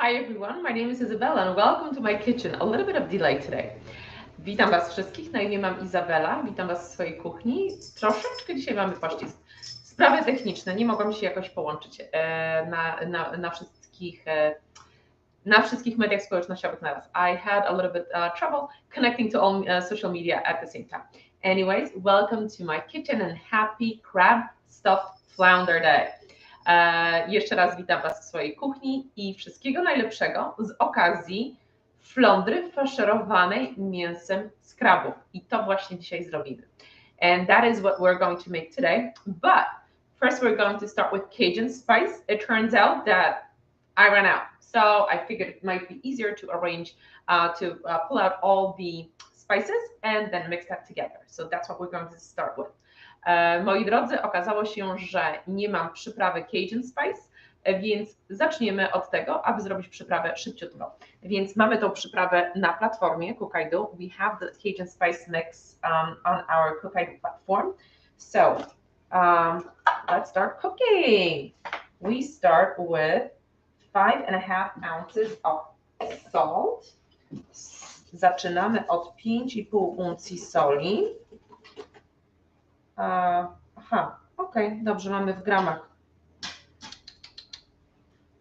Hi everyone, my name is Isabella and welcome to my kitchen. A little bit of delay today. Witam Was wszystkich, na imię mam Izabela, witam Was w swojej kuchni. Troszeczkę dzisiaj mamy pościsk. Sprawy techniczne, nie mogłam się jakoś połączyć na wszystkich mediach społecznościowych naraz. I had a little bit trouble connecting to all social media at the same time. Anyways, welcome to my kitchen and happy crab stuffed flounder day. Jeszcze raz witam Was w swojej kuchni i wszystkiego najlepszego z okazji flądry faszerowanej mięsem z krabów. I to właśnie dzisiaj zrobimy. And that is what we're going to make today. But first we're going to start with Cajun spice. It turns out that I ran out. So I figured it might be easier to arrange, pull out all the spices and then mix that together. So that's what we're going to start with. Moi drodzy, okazało się, że nie mam przyprawy Cajun Spice, więc zaczniemy od tego, aby zrobić przyprawę szybciutko. Więc mamy tą przyprawę na platformie Cookidoo. We have the Cajun Spice mix on our Cookidoo platform. So let's start cooking. We start with 5.5 ounces of salt. Zaczynamy od 5,5 uncji soli. Okej, dobrze, mamy w gramach.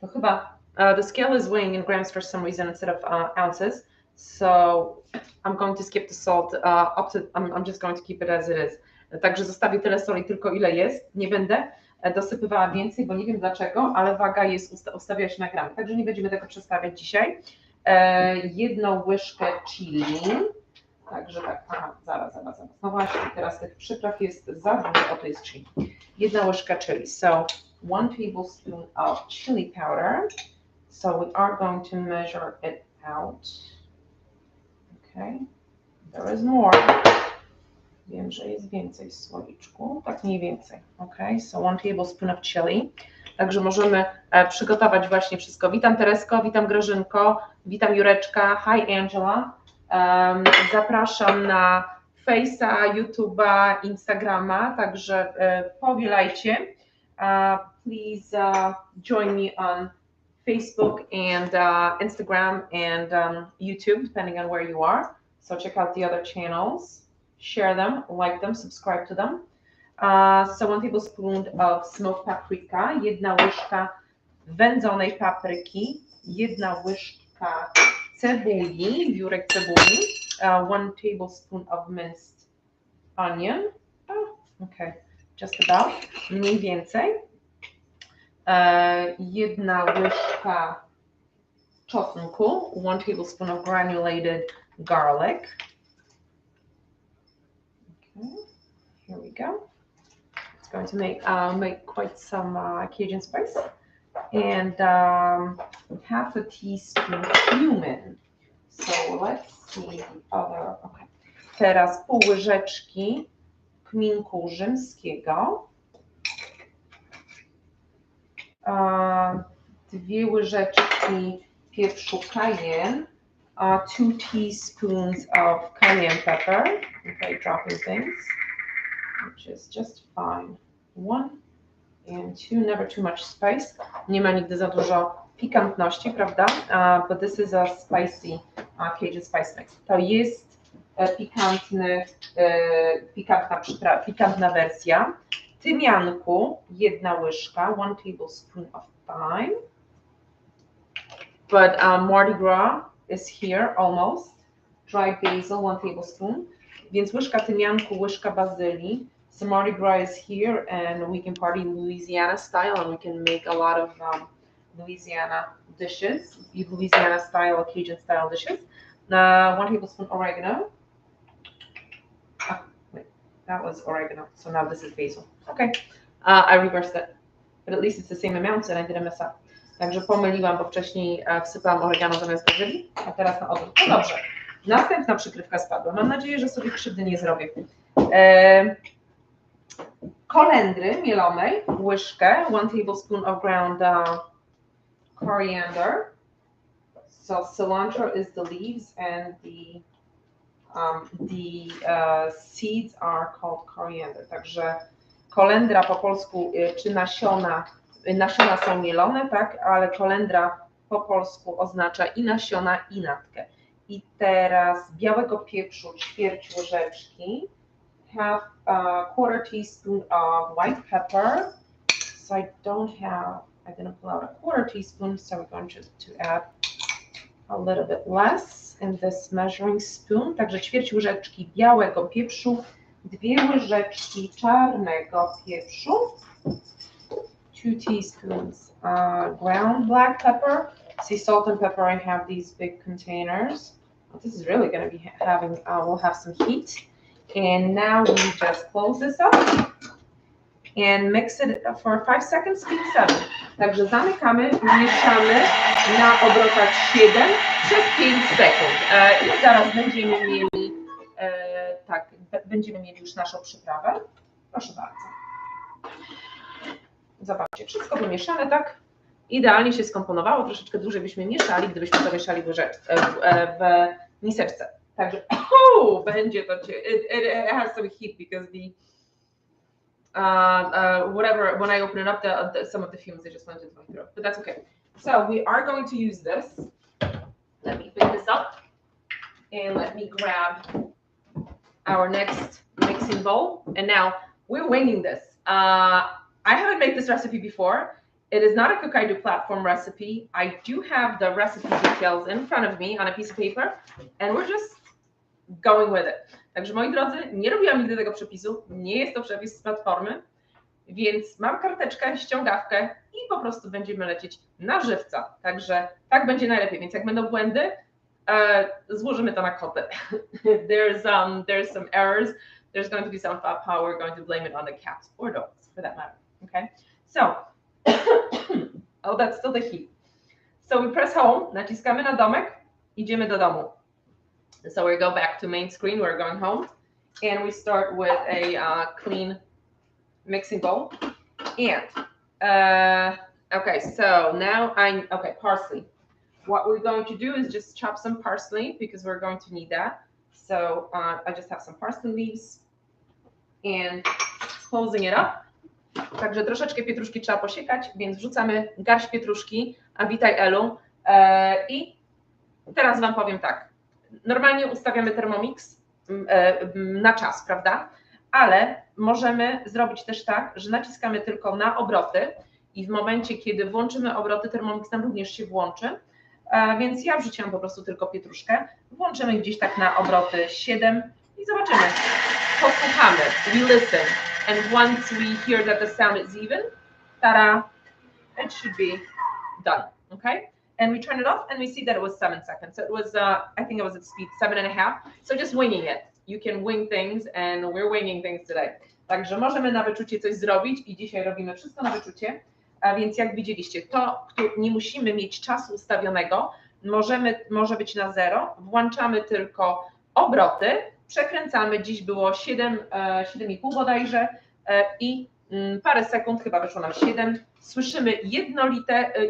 To chyba the scale is weighing in grams for some reason instead of ounces, so I'm going to skip the salt I'm just going to keep it as it is. Także zostawię tyle soli tylko ile jest, nie będę dosypywała więcej, bo nie wiem dlaczego, ale waga jest ustawia się na gramy, także nie będziemy tego przestawiać dzisiaj. 1 łyżkę chili. Także tak, zaraz. No właśnie, teraz tych przypraw jest za dużo, to jest chili. 1 łyżka chili. So 1 tablespoon of chili powder. So we are going to measure it out. Okay, there is more. Wiem, że jest więcej w słoiczku, tak mniej więcej. Okay, so 1 tablespoon of chili. Także możemy przygotować właśnie wszystko. Witam Teresko, witam Grażynko, witam Jureczka. Hi Angela. Zapraszam na Face'a, YouTube'a, Instagrama, także powielajcie. Please join me on Facebook and Instagram and YouTube, depending on where you are. So check out the other channels, share them, like them, subscribe to them. So 1 tablespoon of smoked paprika, 1 łyżka wędzonej papryki, 1 łyżka cebuli, wiórek cebuli, 1 tablespoon of minced onion, okay, just about, mniej więcej, 1 łyżka czosnku, 1 tablespoon of granulated garlic. Okay, here we go. It's going to make quite some Cajun spice. And half a teaspoon cumin. So let's see the other. Okay. Teraz pół łyżeczki kminku rzymskiego, 2 łyżeczki pieprzu cayenne, 2 teaspoons of cayenne pepper. Okay, dropping things, which is just fine. 1 and 2, never too much spice. Nie ma nigdy za dużo pikantności, prawda? But this is a spicy Cajun spice mix. To jest pikantna wersja. Tymianku 1 łyżka, 1 tablespoon of thyme. But Mardi Gras is here almost. Dried basil 1 tablespoon. Więc łyżka tymianku, łyżka bazylii. So Mardi Gras is here, and we can party Louisiana style, and we can make a lot of Louisiana dishes, Louisiana style or Cajun style dishes. 1 tablespoon oregano. Wait, that was oregano. So now this is basil. Okay, I reversed it, but at least it's the same amount, and I didn't mess up. Także pomyliłam, bo wcześniej wsypałam oregano zamiast bazylii, a teraz na odwrót. No dobrze. Następna przykrywka spadła. Mam nadzieję, że sobie krzywdy nie zrobię. Kolendry mielonej, łyżkę, 1 tablespoon of ground coriander. So cilantro is the leaves and the seeds are called coriander. Także kolendra po polsku, czy nasiona są mielone, tak, ale kolendra po polsku oznacza i nasiona, i natkę. I teraz białego pieprzu ćwierć łyżeczki, half a quarter teaspoon of white pepper. So I didn't pull out a quarter teaspoon, so we're going to add a little bit less in this measuring spoon. Także ćwierć łyżeczki białego pieprzu, 2 łyżeczki czarnego pieprzu, 2 teaspoons ground black pepper. See, salt and pepper, I have these big containers. This is really going to be we'll have some heat. And now we just close this up and mix it for 5 seconds, speed 7. Także zamykamy, mieszamy na obrotach 7 przez 5 sekund. I zaraz będziemy mieli już naszą przyprawę. Proszę bardzo. Zobaczcie, wszystko wymieszane, tak? Idealnie się skomponowało, troszeczkę dłużej byśmy mieszali, gdybyśmy to mieszali w miseczce. Także będzie to, it has some heat because whatever, when I open it up, some of the fumes, they just went into my throat, but that's okay. So we are going to use this. Let me pick this up and let me grab our next mixing bowl. And now we're winging this. I haven't made this recipe before. It is not a Cook I Do platform recipe. I do have the recipe details in front of me on a piece of paper, and we're just going with it. Także moi drodzy, nie robiłam nigdy tego przepisu, nie jest to przepis z platformy, więc mam karteczkę, ściągawkę i po prostu będziemy lecieć na żywca. Także tak będzie najlepiej, więc jak będą błędy, złożymy to na kotę. There's some errors, there's going to be some faux pas, we're going to blame it on the cats or dogs for that matter. Okay, so oh, that's still the heat. So we press home, naciskamy na domek, idziemy do domu. So we go back to main screen, we're going home, and we start with a clean mixing bowl. And, okay, so now parsley. What we're going to do is just chop some parsley because we're going to need that. So I just have some parsley leaves and closing it up. Także troszeczkę pietruszki trzeba posiekać, więc wrzucamy garść pietruszki. A witaj Elu. I teraz Wam powiem tak. Normalnie ustawiamy Thermomix na czas, prawda? Ale możemy zrobić też tak, że naciskamy tylko na obroty i w momencie, kiedy włączymy obroty, Thermomix nam również się włączy. Więc ja wrzuciłam po prostu tylko pietruszkę. Włączymy gdzieś tak na obroty 7 i zobaczymy. Posłuchamy. We listen. And once we hear that the sound is even, ta-da, it should be done, okay? And we turn it off and we see that it was 7 seconds. So it was, I think it was at speed 7.5. So just winging it. You can wing things and we're winging things today. Także możemy na wyczucie coś zrobić i dzisiaj robimy wszystko na wyczucie. A więc jak widzieliście, nie musimy mieć czasu ustawionego, może być na 0, włączamy tylko obroty, przekręcamy, dziś było 7,5 bodajże i parę sekund, chyba wyszło nam 7, słyszymy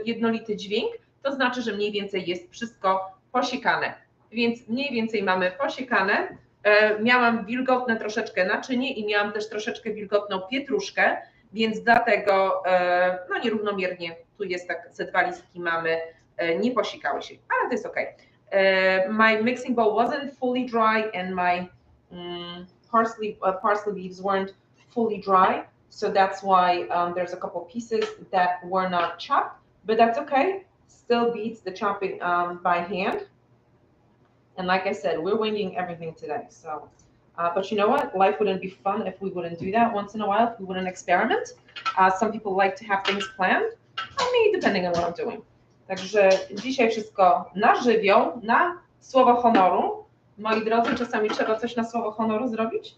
jednolity dźwięk, to znaczy, że mniej więcej jest wszystko posiekane, więc mniej więcej mamy posiekane. Miałam wilgotne troszeczkę naczynie i miałam też troszeczkę wilgotną pietruszkę, więc dlatego no nierównomiernie tu jest tak, ze 2 listki mamy, nie posikały się, ale to jest ok. My mixing bowl wasn't fully dry and my parsley leaves weren't fully dry, so that's why there's a couple pieces that were not chopped, but that's okay. Still beats the chopping by hand. And like I said, we're winging everything today. So, but you know what? Life wouldn't be fun if we wouldn't do that once in a while, if we wouldn't experiment. Some people like to have things planned. Me, depending on what I'm doing. Także dzisiaj wszystko na żywioł, na słowo honoru. Moi drodzy, czasami trzeba coś na słowo honoru zrobić.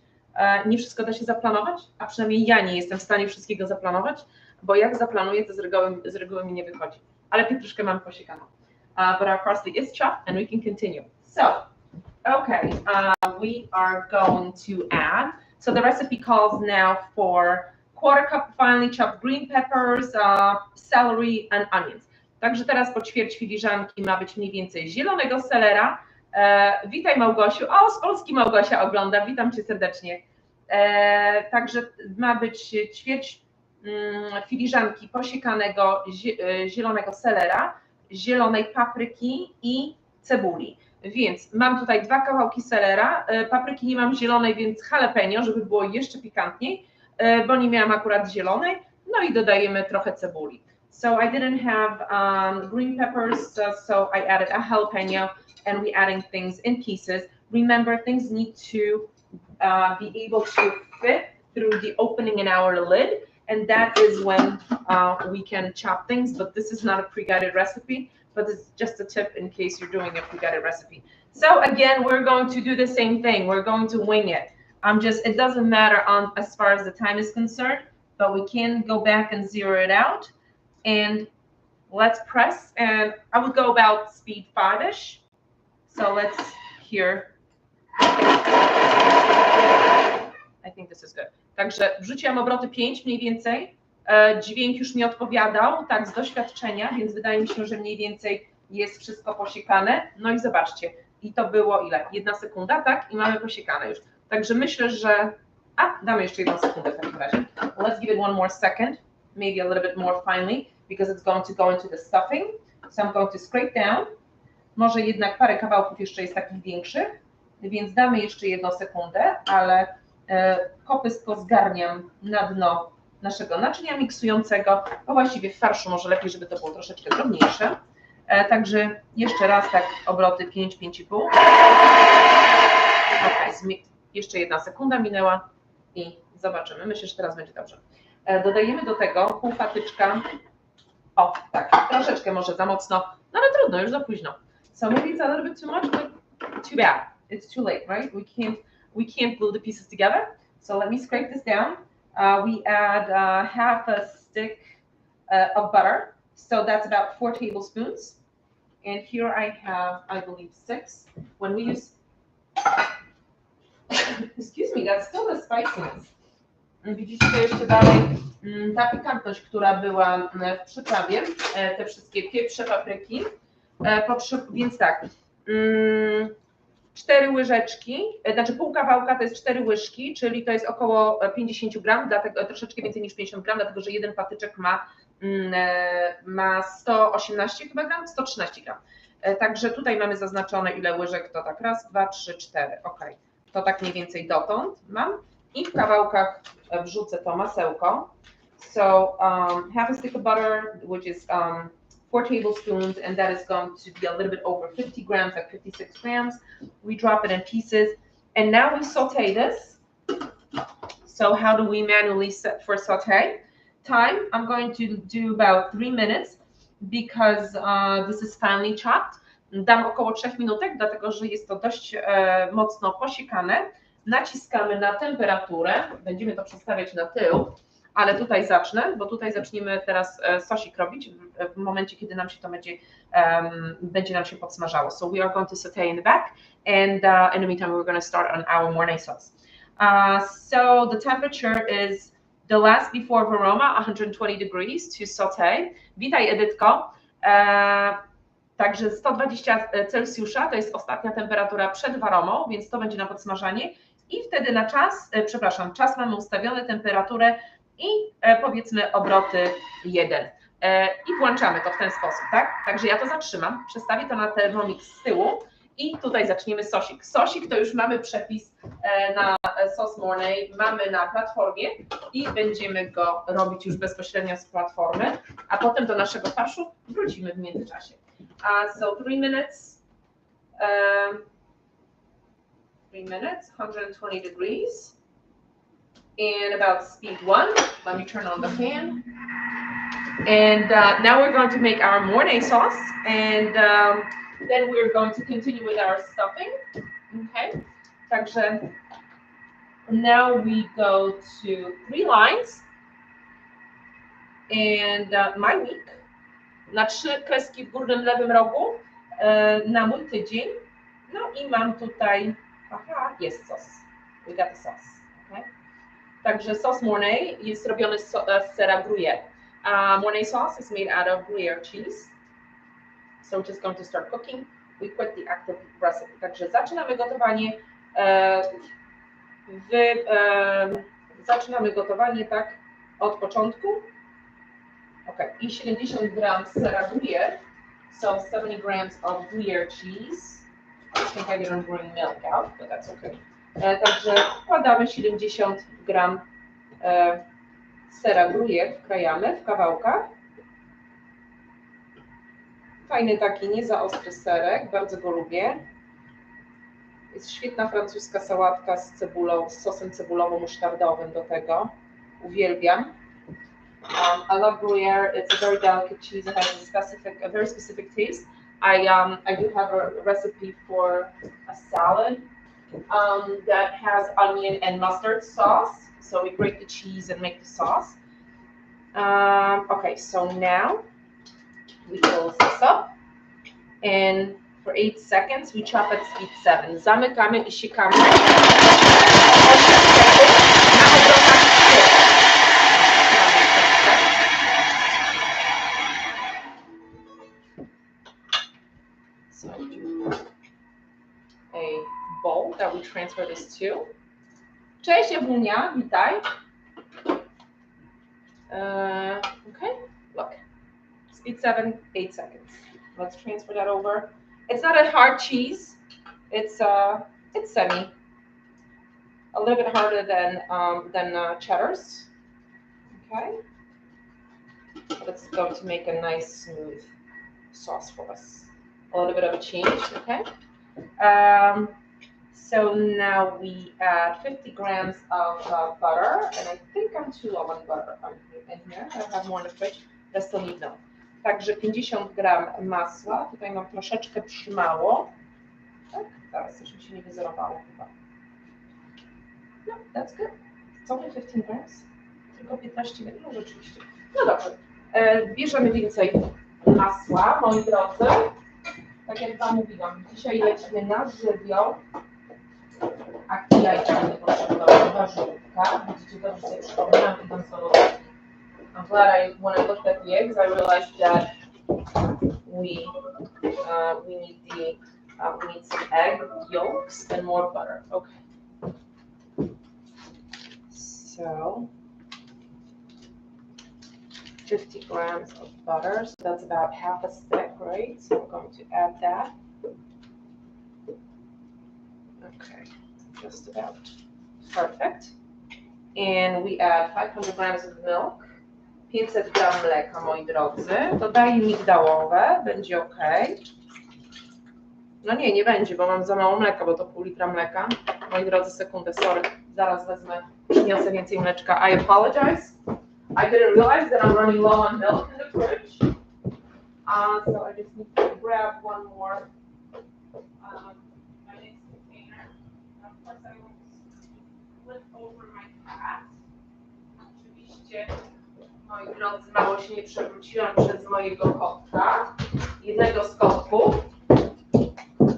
Nie wszystko da się zaplanować, a przynajmniej ja nie jestem w stanie wszystkiego zaplanować, bo jak zaplanuję, to z reguły mi nie wychodzi. Ale pietruszkę mam posiekaną. But our parsley is chopped and we can continue. So, okay, we are going to add, so the recipe calls now for 1/4 cup finely chopped green peppers, celery and onions. Także teraz po ćwierć filiżanki ma być mniej więcej zielonego selera. Witaj Małgosiu, o z Polski Małgosia ogląda, witam Cię serdecznie. Także ma być ćwierć filiżanki posiekanego zielonego selera, zielonej papryki i cebuli. Więc mam tutaj 2 kawałki selera, papryki nie mam zielonej, więc jalapeno, żeby było jeszcze pikantniej, bo nie miałam akurat zielonej, no i dodajemy trochę cebuli. So I didn't have green peppers, so I added a jalapeno, and we adding things in pieces. Remember, things need to be able to fit through the opening in our lid, and that is when we can chop things, but this is not a pre-guided recipe, but it's just a tip in case you're doing a pre-guided recipe. So again, we're going to do the same thing. We're going to wing it. It doesn't matter as far as the time is concerned, but we can go back and zero it out. And let's press, and I would go about speed 5-ish. So let's hear. I think this is good. Także wrzuciłam obroty 5 mniej więcej. Dźwięk już mi odpowiadał, tak, z doświadczenia, więc wydaje mi się, że mniej więcej jest wszystko posiekane. No i zobaczcie, i to było ile? 1 sekunda, tak? I mamy posiekane już. Także myślę, że... damy jeszcze 1 sekundę w takim razie. Let's give it 1 more second, maybe a little bit more finely, because it's going to go into the stuffing. So I'm going to scrape down. Może jednak parę kawałków jeszcze jest takich większych, więc damy jeszcze 1 sekundę, ale kopysko zgarniam na dno naszego naczynia miksującego, bo właściwie w farszu może lepiej, żeby to było troszeczkę drobniejsze. Także jeszcze raz tak obroty 5-5,5. Ok, jeszcze 1 sekunda minęła i zobaczymy. Myślę, że teraz będzie dobrze. Dodajemy do tego pół patyczka. O, tak, troszeczkę może za mocno, no ale trudno, już za późno. So maybe it's a little bit too much, but too bad. It's too late, right? We can't glue the pieces together. So let me scrape this down. We add half a stick of butter. So that's about 4 tablespoons. And here I have, I believe, 6. When we use, excuse me, that's still the spiciness. Widzicie to jeszcze dalej, ta pikantność, która była w przyprawie, te wszystkie pieprze, papryki. Więc tak, 4 łyżeczki, znaczy pół kawałka to jest 4 łyżki, czyli to jest około 50 gram, dlatego, troszeczkę więcej niż 50 gram, dlatego że jeden patyczek ma 118 chyba gram, 113 gram. Także tutaj mamy zaznaczone ile łyżek, to tak 1, 2, 3, 4, ok. To tak mniej więcej dotąd mam. I w kawałkach wrzucę to masełko. So half a stick of butter, which is 4 tablespoons, and that is going to be a little bit over 50 grams, like 56 grams. We drop it in pieces, and now we saute this. So how do we manually set for saute? Time, I'm going to do about 3 minutes because this is finely chopped. Dam około 3 minutek, dlatego że jest to dość mocno posiekane. Naciskamy na temperaturę, będziemy to przestawiać na tył, ale tutaj zacznę, bo tutaj zaczniemy teraz sosik robić w momencie, kiedy nam się to będzie nam się podsmażało. So we are going to saute in the back, and in the meantime we're going to start on our mornay sauce. So the temperature is the last before Veroma, 120 degrees to saute. Witaj, Edytko. Także 120 Celsjusza to jest ostatnia temperatura przed waromą, więc to będzie na podsmażanie. I wtedy na czas, czas mamy ustawiony, temperaturę i powiedzmy obroty 1. I włączamy to w ten sposób, tak? Także ja to zatrzymam, przestawię to na Thermomix z tyłu i tutaj zaczniemy sosik. Sosik to już mamy przepis na sos mornay, mamy na platformie i będziemy go robić już bezpośrednio z platformy, a potem do naszego farszu wrócimy w międzyczasie. So 3 minutes. 3 minutes, 120 degrees, and about speed 1. Let me turn on the fan. And now we're going to make our mornay sauce, and then we're going to continue with our stuffing. Okay, także now we go to 3 lines, and my week, na 3 kreski w górnym lewym rogu, na mój tydzień. No i mam tutaj, jest sos. We got the sauce. Okay? Także sos mornay jest robiony z sera gruyere. Mornay sauce is made out of gruyere cheese. So we're just going to start cooking. We quit the active recipe. Także zaczynamy gotowanie. Zaczynamy gotowanie tak od początku. Ok, i 70 gram sera gruyere. So 70 grams of Gruyere cheese. I think I didn't bring milk out, but that's okay. Także wkładamy 70 gram sera Gruyere, wkrajamy w kawałkach. Fajny taki, nie za ostry serek, bardzo go lubię. Jest świetna francuska sałatka z cebulą, z sosem cebulowo-musztardowym do tego. Uwielbiam. I love Gruyere. It's a very delicate cheese. It has a very specific taste. I do have a recipe for a salad that has onion and mustard sauce. So we grate the cheese and make the sauce. Okay, so now we close this up, and for 8 seconds we chop at speed 7. Zamykamy i siekamy. So a bowl that we transfer this to. Cześć Ewunia, witaj. Okay, look. Speed 7, 8 seconds. Let's transfer that over. It's not a hard cheese. It's semi. A little bit harder than cheddars. Okay. But it's going to make a nice smooth sauce for us. A little bit of a change. Okay. So now we add 50 grams of butter, and I think I'm too low on butter in here. I have more in the fridge. I still need milk. Także 50 gram masła. Tutaj mam troszeczkę przymało. Tak? Zaraz coś mi się nie wyzerowało chyba. No, that's good. It's only 15 grams. Tylko 15 gram. No rzeczywiście. No dobrze. Bierzemy więcej masła, moi drodzy. Tak jak wam mówiłam, dzisiaj lecimy na żywioł. A jajka nie potrzebowały, warzywka. Widzicie, dobrze sobie przypominam, idąc do lodówki. I'm glad when I looked at the eggs, I realized that we need some egg yolks and more butter. Okay. So 50 grams of butter. So that's about half a stick, right? So we're going to add that. Okay, just about perfect. And we add 500 grams of milk. 500 gram mleka, moi drodzy. Dodaję migdałowe, będzie ok. No nie będzie, bo mam za mało mleka, bo to pół litra mleka. Moi drodzy, sekundę, sorry. Zaraz wezmę, przyniosę więcej mleczka. I apologize. I didn't realize that I'm running low on milk in the fridge. So I just need to grab one more my next container. Of course I will flip over my cat. Oczywiście, moi drodzy, mało się nie przewróciłam przez mojego kotka. Jednego z kotków.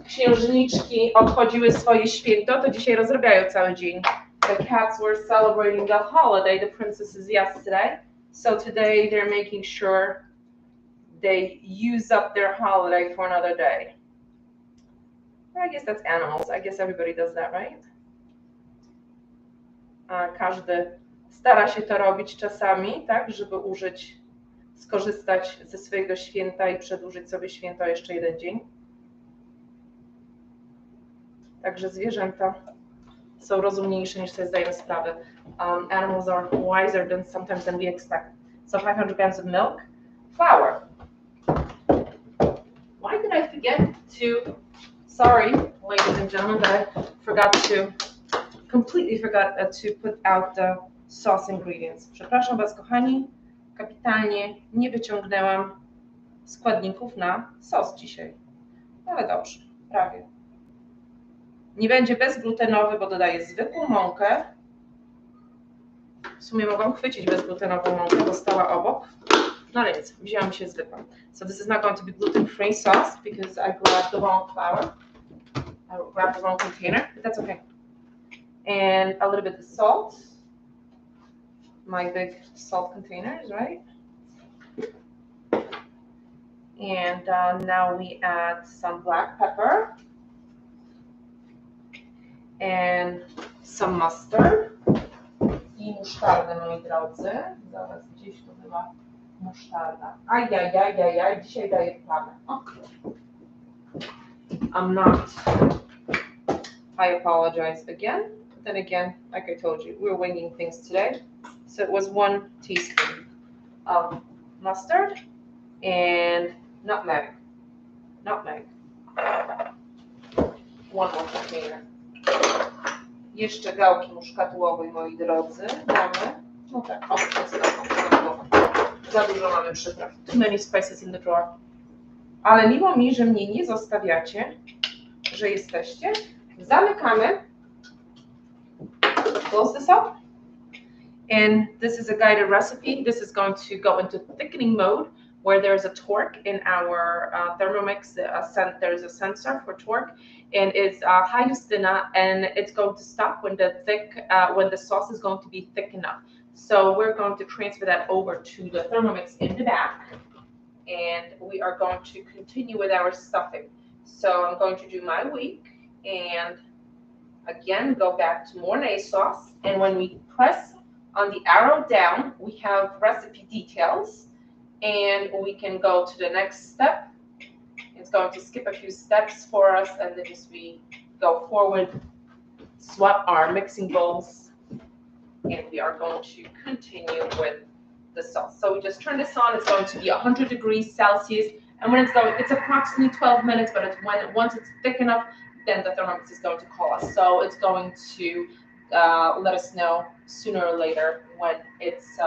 Księżniczki obchodziły swoje święto, to dzisiaj rozrabiają cały dzień. The cats were celebrating the holiday, the princesses yesterday. So today they're making sure they use up their holiday for another day. I guess that's animals. I guess everybody does that, right? Każdy stara się to robić czasami, tak, żeby skorzystać ze swojego święta i przedłużyć sobie święto o jeszcze jeden dzień. Także zwierzęta są rozumniejsze niż sobie zdajemy sprawę. Animals are wiser sometimes than we expect. So 500 grams of milk, flour. Why did I forget to? Sorry, ladies and gentlemen, that I completely forgot to put out the sauce ingredients. Przepraszam Was, kochani, kapitalnie nie wyciągnęłam składników na sos dzisiaj. Ale dobrze, prawie. Nie będzie bezglutenowy, bo dodaję zwykłą mąkę. W sumie mogłam chwycić bezglutenową mąkę, bo stała obok. No ale nic, wzięłam się zwykłą. So this is not going to be gluten-free sauce because I grabbed the wrong flour. I grabbed the wrong container, but that's okay. And a little bit of salt. My big salt containers, right? And now we add some black pepper. And some mustard. I musztardę, moi drodzy. Zaraz gdzieś to chyba Musztarda. Ajajajajaj, dzisiaj daję plamę. I'm not. I apologize again. Then again, like I told you, we're winging things today. So it was 1 teaspoon of mustard and nutmeg. Nutmeg. One more container. Jeszcze gałki muszkatułowej, moi drodzy. Mamy. No tak, za dużo mamy przypraw. Too many spices in the drawer. Ale miło mi, że mnie nie zostawiacie, że jesteście. Zamykamy. Close this up. And this is a guided recipe. This is going to go into thickening mode where there's a torque in our Thermomix. There's a sensor for torque, and it's high Justina, and it's going to stop when the sauce is going to be thick enough. So we're going to transfer that over to the Thermomix in the back, and we are going to continue with our stuffing. So I'm going to do my week, and again go back to Mornay sauce. And when we press on the arrow down, we have recipe details, and we can go to the next step. It's going to skip a few steps for us, and then as we go forward, swap our mixing bowls, and we are going to continue with the sauce. So we just turn this on. It's going to be 100 degrees Celsius, and when it's going, it's approximately 12 minutes, but it's once it's thick enough, then the Thermomix is going to call us. So it's going to let us know sooner or later when it's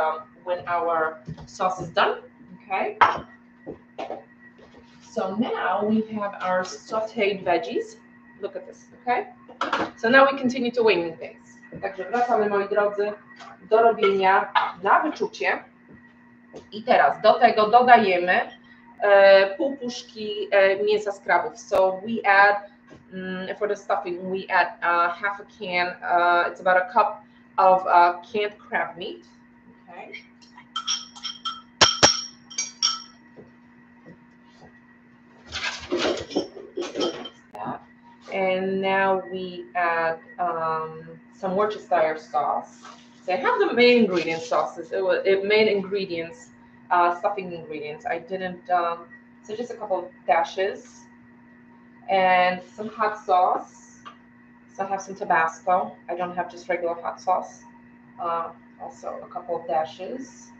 when our sauce is done. Okay. So now we have our sautéed veggies. Look at this. Okay. So now we continue to wing things. Także wracamy, moi drodzy, do robienia na wyczucie. I teraz do tego dodajemy pół puszki mięsa z krabów. So we add for the stuffing, we add half a can. It's about a cup of canned crab meat. Okay. That. And now we add some Worcestershire sauce. So I have the main ingredient sauces. It main ingredients, stuffing ingredients. I didn't. So just a couple of dashes. And some hot sauce. So I have some Tabasco. I don't have just regular hot sauce. Also a couple of dashes.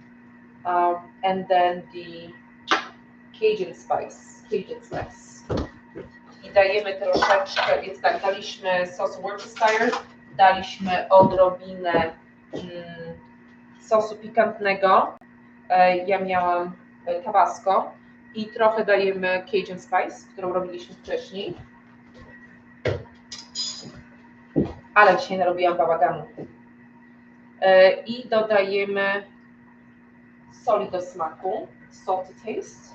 And then the Cajun spice. I dajemy troszeczkę, więc tak, daliśmy sos Worcestershire, daliśmy odrobinę sosu pikantnego. Ja miałam Tabasco. I trochę dajemy Cajun spice, którą robiliśmy wcześniej. Ale dzisiaj narobiłam bałaganu. I dodajemy soli do smaku. Salt to taste.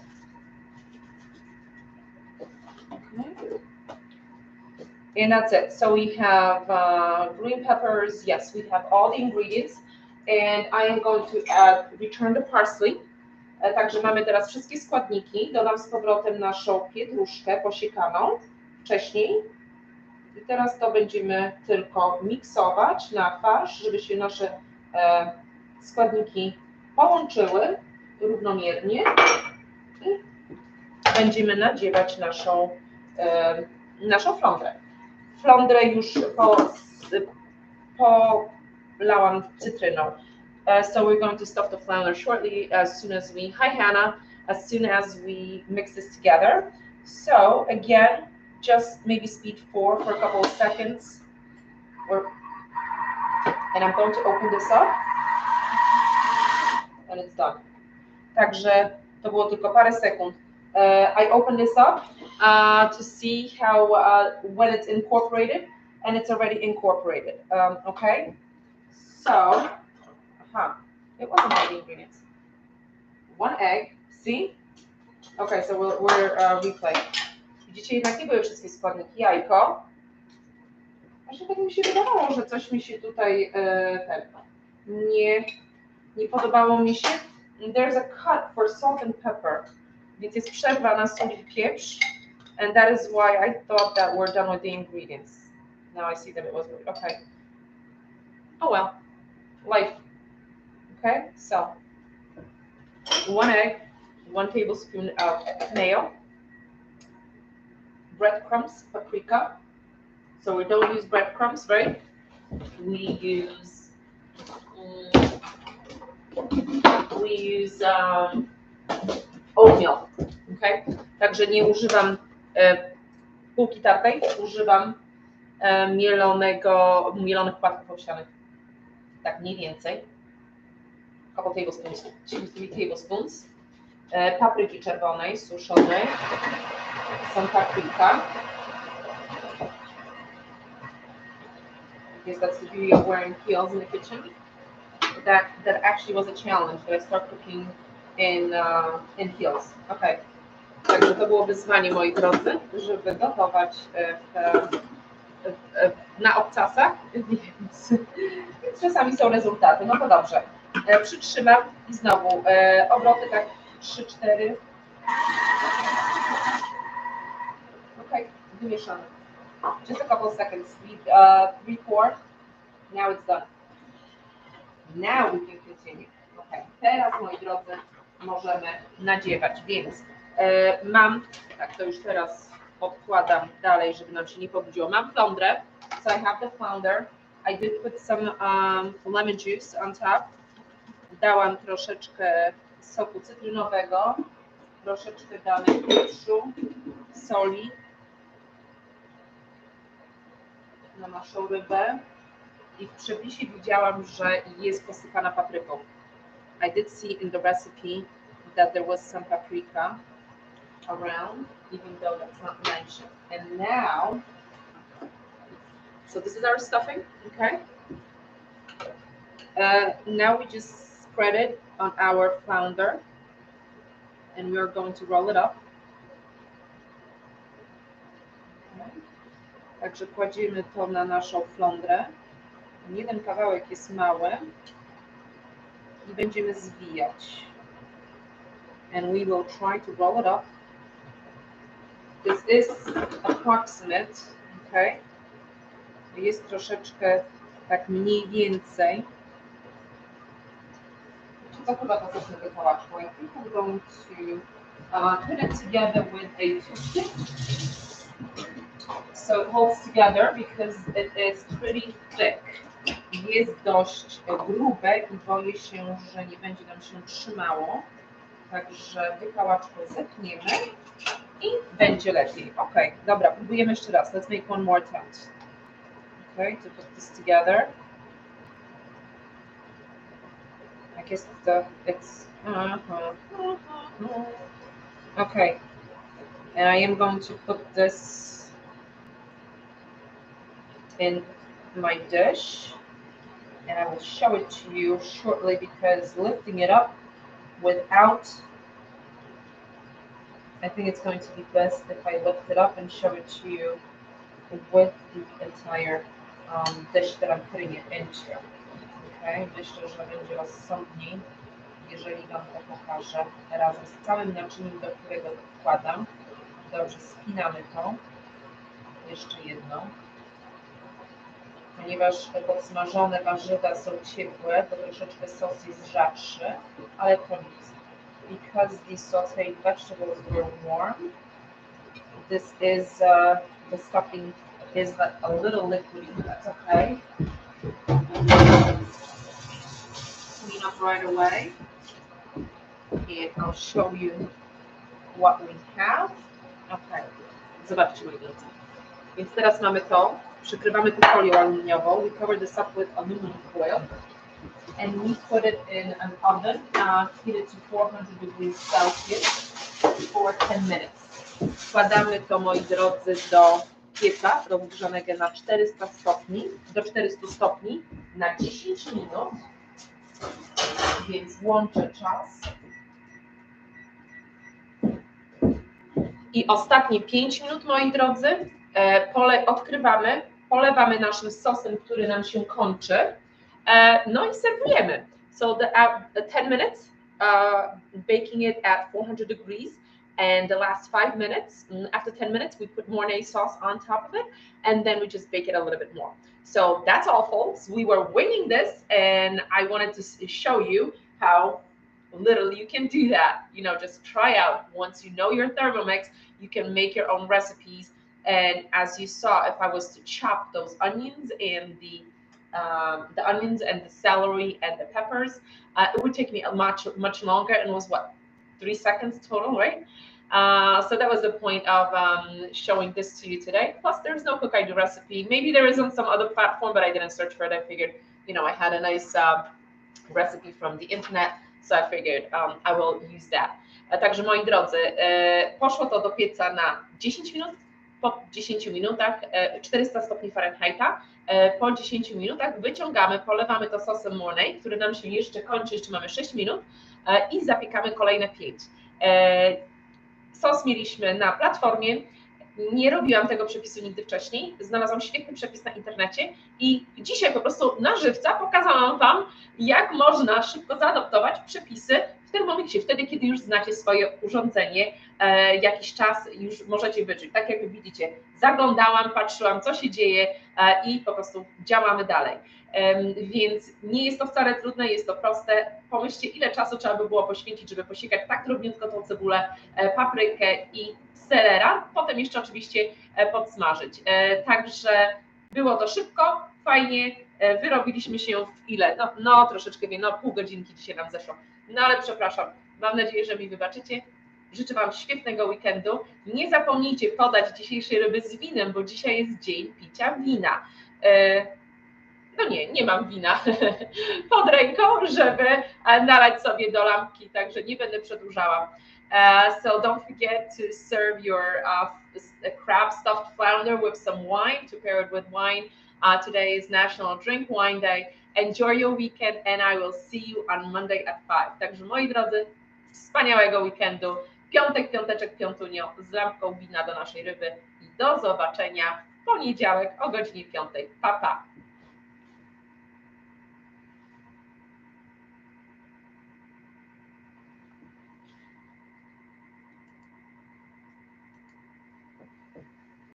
Okay. And that's it. So we have green peppers. Yes, we have all the ingredients. And I am going to return the parsley. Także mamy teraz wszystkie składniki. Dodam z powrotem naszą pietruszkę posiekaną wcześniej. I teraz to będziemy tylko miksować na farsz, żeby się nasze składniki połączyły równomiernie. I będziemy nadziewać naszą flądrę. Flądrę już polałam cytryną. So we're going to stuff the flounder shortly as soon as we mix this together. So again, just maybe speed 4 for a couple of seconds. And I'm going to open this up. And it's done. Także to było tylko parę sekund. I open this up to see how when it's incorporated, and it's already incorporated. Okay, so it wasn't all the ingredients. 1 egg. See? Okay, so we're replaying. Widzicie, jednak nie były wszystkie składniki. Jajko. Aż tak mi się wydawało, że coś mi się tutaj nie podobało mi się. There's a cut for salt and pepper. Więc jest przerwa na sól i pieprz. And that is why I thought that we're done with the ingredients. Now I see that it was okay. Oh well. Life. Okay, so 1 egg, 1 tablespoon of mayo, breadcrumbs, paprika. So we don't use breadcrumbs, right? We use oatmeal, okay? Także nie używam bułki tartej, używam mielonych płatków owsianych. Tak mniej więcej. Couple tablespoons, 2-3 tablespoons. Papryki czerwonej, suszonej. Some paprika. Yes, that's the beauty of wearing heels in the kitchen. That actually was a challenge that I started cooking in heels. Okay. Także to było wyzwanie, moi drodzy, żeby gotować na obcasach, więc czasami są rezultaty. No to dobrze. Przytrzymam i znowu obroty tak 3-4. Okay, wymieszamy. Just a couple of seconds. 3-4. Now it's done. Now we can continue. Okay. Teraz, moi drodzy, możemy nadziewać, więc mam, tak to już teraz odkładam dalej, żeby nam się nie pobrudziło. Mam flądrę, so I have the flounder. I did put some lemon juice on top. Dałam troszeczkę soku cytrynowego, troszeczkę damy pieprzu, soli na naszą rybę i w przepisie widziałam, że jest posypana papryką. I did see in the recipe that there was some paprika around, even though that's not mentioned. And now, so this is our stuffing, okay? Now we just spread it on our flounder, and we're going to roll it up. Okay. Także kładziemy to na naszą flądrę. Jeden kawałek jest mały i będziemy zwijać. And we will try to roll it up. This is approximate, okay? Jest troszeczkę tak mniej więcej. To chyba to zacznę wykołaczką. I think I'm going to put it together with a toothpick. So it holds together because it is pretty thick. Jest dość grube i boję się, że nie będzie nam się trzymało. Także wykałaczką zepniemy i będzie lepiej. Ok, dobra, próbujemy jeszcze raz. Let's make one more attempt. Okay, to put this together. I guess it's okay. And I am going to put this in my dish, and I will show it to you shortly because lifting it up without, I think it's going to be best if I lift it up and show it to you with the entire dish that I'm putting it into. Okay, myślę, że będzie rozsądniej, jeżeli Wam to pokażę razem z całym naczyniem, do którego wkładam. Dobrze, spinamy to. Jeszcze jedno. Ponieważ podsmażone warzywa są ciepłe, to troszeczkę sos jest rzadszy, ale to nic. Because the sauteed vegetables were warm, this is the stuffing is a little liquidy. That's okay. Clean up right away, and I'll show you what we have. Okay. Zobaczcie, moi drodzy. Więc teraz mamy to. Przykrywamy to folią aluminiową. We cover this up with aluminum foil. And we put it in an oven, heat it to 400 degrees Celsius for 10 minutes. Wkładamy to, moi drodzy, do pieca rozgrzanego na 400 stopni, do 400 stopni na 10 minut. Więc włączę czas. I ostatnie 5 minut, moi drodzy, odkrywamy, polewamy naszym sosem, który nam się kończy, no i serwujemy. So the 10 minutes, baking it at 400 degrees, and the last 5 minutes, after 10 minutes, we put Mornay sauce on top of it, and then we just bake it a little bit more. So that's all, folks. We were winging this, and I wanted to show you how literally you can do that. You know, just try out. Once you know your Thermomix, you can make your own recipes. And as you saw, if I was to chop those onions and the onions and the celery and the peppers, it would take me a much longer, and was what, 3 seconds total, right? So that was the point of showing this to you today. Plus, there's no Cook I Do recipe. Maybe there is on some other platform, but I didn't search for it. I figured, you know, I had a nice recipe from the internet, so I figured I will use that. Także moi drodzy, poszło to do pieca na 10 minut. Po 10 minutach 400 stopni Fahrenheita. Po 10 minutach wyciągamy, polewamy to sosem Mornay, który nam się jeszcze kończy, jeszcze mamy 6 minut i zapiekamy kolejne 5. Sos mieliśmy na platformie. Nie robiłam tego przepisu nigdy wcześniej. Znalazłam świetny przepis na internecie i dzisiaj po prostu na żywca pokazałam Wam, jak można szybko zaadaptować przepisy w Thermomixie, wtedy, kiedy już znacie swoje urządzenie, jakiś czas już możecie wyczuć. Tak jak widzicie, zaglądałam, patrzyłam, co się dzieje i po prostu działamy dalej. Więc nie jest to wcale trudne, jest to proste. Pomyślcie, ile czasu trzeba by było poświęcić, żeby posiekać tak drobniutko tą cebulę, paprykę i selera, potem jeszcze oczywiście podsmażyć. Także było to szybko, fajnie, wyrobiliśmy się w ile? No troszeczkę więcej, pół godzinki dzisiaj nam zeszło. No ale przepraszam, mam nadzieję, że mi wybaczycie. Życzę Wam świetnego weekendu. Nie zapomnijcie podać dzisiejszej ryby z winem, bo dzisiaj jest dzień picia wina. No nie mam wina pod ręką, żeby nalać sobie do lampki, także nie będę przedłużała. So don't forget to serve your crab stuffed flounder with some wine, to pair it with wine. Today is National Drink Wine Day. Enjoy your weekend and I will see you on Monday at 5. Także moi drodzy, wspaniałego weekendu. Piąteczek, piątunio z lampką wina do naszej ryby i do zobaczenia w poniedziałek o godzinie 5. Pa, pa.